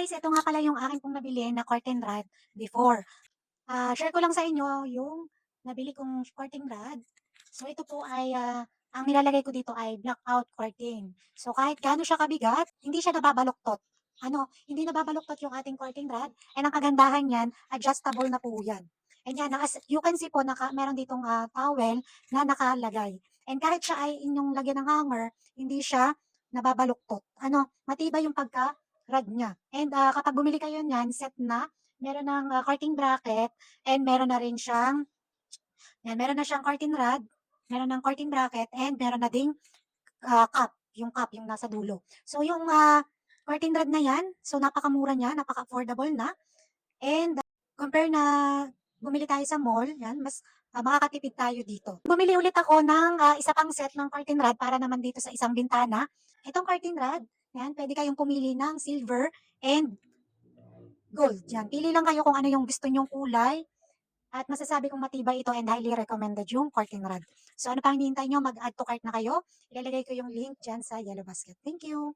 guys, ito nga pala yung akin pong nabili na curtain rod before. Share ko lang sa inyo yung nabili kong curtain rod. So ito po ay, ang nilalagay ko dito ay blackout curtain. So kahit gaano siya kabigat, hindi siya nababaluktot. Hindi nababaluktot yung ating curtain rod. And ang kagandahan niyan, adjustable na po yan. And yan, as you can see po, meron ditong towel na nakalagay. And kahit siya ay inyong lagyan ng hanger, hindi siya nababaluktot. Matibay yung pagka-rod niya. And kapag bumili kayo niyan, set na, meron ng curtain bracket, and meron na siyang curtain rod, meron ng curtain bracket, and meron na ding cup, yung nasa dulo. So yung curtain rod na yan, so napakamura niya, napaka-affordable na. And compare na bumili tayo sa mall, yan, mas makakatipid tayo dito. Bumili ulit ako ng isa pang set ng curtain rod para naman dito sa isang bintana. Itong curtain rod, yan, pwede kayong pumili ng silver and gold. Yan, pili lang kayo kung ano yung gusto nyong kulay. At masasabi kong matibay ito and highly recommended yung curtain rod. So ano pang hinihintay nyo, mag-add to cart na kayo. Ilalagay ko yung link dyan sa yellow basket. Thank you!